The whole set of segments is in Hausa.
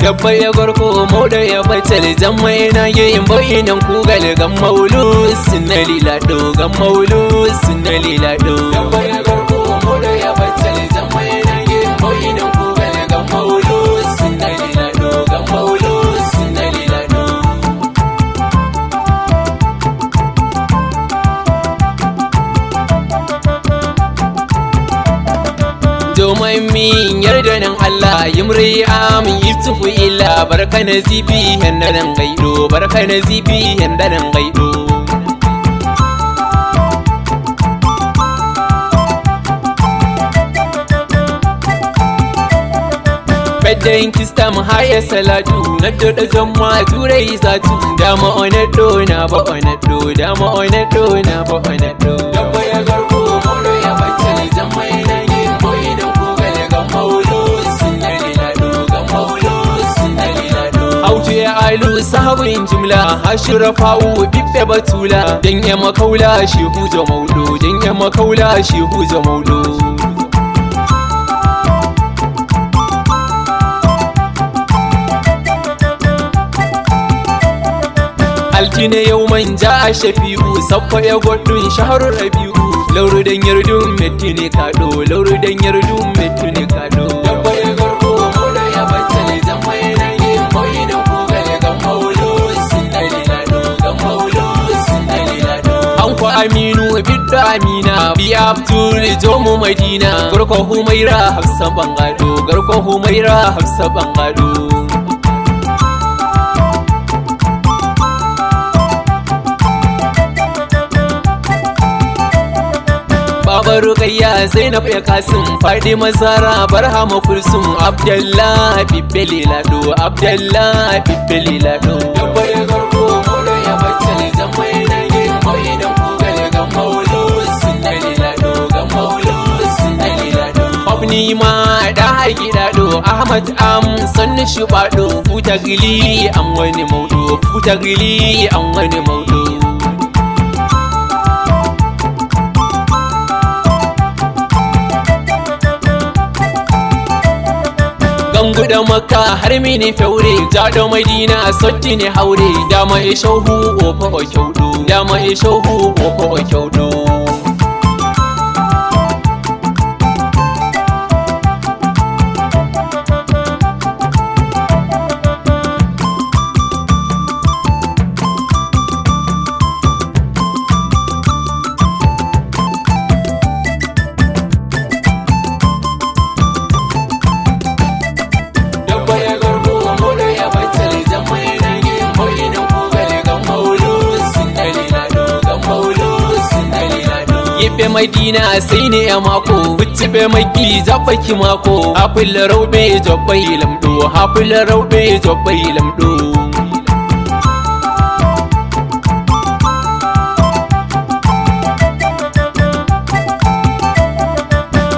Dabba ya gorko moda ya batal zama yana yin bayinan kugal gan maulu sunna lilado gan maulu sunna lilado. Dabba ya gorko moda ya batal zama yana yin bayinan kugal gan maulu sunna lilado gan maulu sunna lilado. Domin min yarda nan Allah yimri amin iftufu illa barka na zibi yanda nan gaido barka na zibi yanda nan gaido. Bedden kista mu haya salatu na doda zama turai zatu dama onado na ba onado dama onado na ba onado. Dabba ya garko modo ya bace zama yana yin boyinan kugal gan maulu sunna lilado gan maulu sunna lilado. Auce ya alu sahabin jimla hashrafa'u bibbe batula dan ya makaula shi huzo maudo dan ya makaula shi huzo maudo. Altine yau manja a shafi'u sabba ya gwadun shaharun rabi'u lauru dan yardun metune kado lauru dan yardun metune kado. Dabba ya garko moda ya bace zama yana yin boyinan kugal gan maulu sunna lilado gan maulu sunna lilado. Anko Aminu bidda Amina bi Abdul jomu Madina garko Humaira Hafsa bangado garko Humaira Hafsa bangado. Baba Rukayya Zainab ya Kasim Fadima Zara Barhama Kulsum Abdallah Bibbeli Lado Abdallah Bibbeli Lado. Dabba ya garko moda ya bace zama yana yin boyinan kugal gan maulu sunna lilado gan maulu sunna lilado. Abni ma da haƙi dado Ahmad am sanni shubado futa gili an wani maudo futa gili an wani maudo. Gangu da Makka har mini faure jado Madina sotti ne haure dama e shauhu ofa o kyaudo dama e shauhu ofa o kyaudo. Yibe Madina sai ne ya mako Butibe maki zabaki mako Hafil raube jobbai lamdo Hafil raube jobbai lamdo.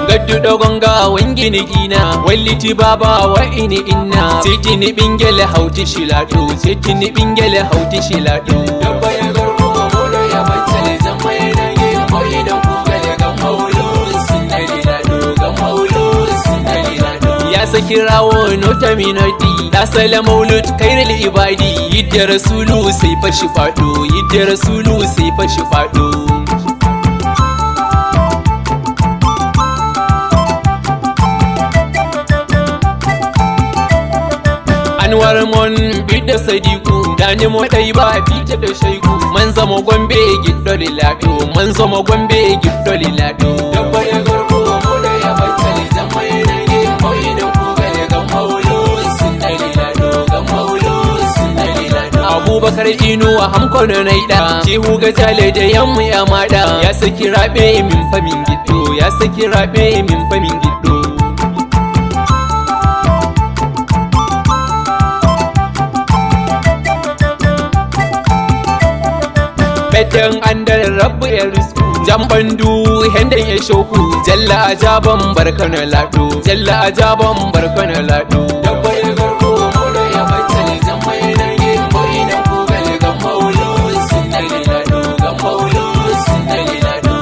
Gaddu dogonga wangini gina walliti baba wa ini inna Titini bingele hauti shilado Titini bingele hauti shilado. Dabba ya garko modo ya bace zama yana yin boyinan kugal gan maulu sunna lilado gan maulu sunna lilado. Ya saki rawo nota minodi da sala maulud kairil ibadi yidda rasulu sai fashi fado yidda rasulu sai fashi fado. Anwar mon bidda sadiku dani mo dai ba bita da shaiku man zama Gombe giddo lilado man zama Gombe giddo lilado. Dabba ya garko moda ya bace zama yana yin boyinan kugal gan maulu sunna lilado gan maulu sunna lilado. Abubakar Inuwa hamkono naida shehu ga jale da yamma ya mada ya saki rabe min famin giddo ya saki rabe min famin giddo. Bedden andar rabu ya risku jambandu hendan ya shoku jalla ajaban barkana lado jalla ajaban barkana lado. Dabba ya garko moda ya bace zama yana yin boyinan kugal gan maulu sunna lilado gan maulu sunna lilado.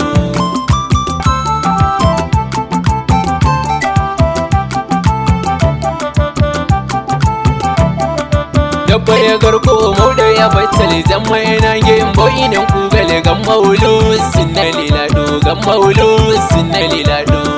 dabba ya garko mauda ya battale zama yana game boy nan kugale gan maulu sinna lilado gan maulu sinna lilado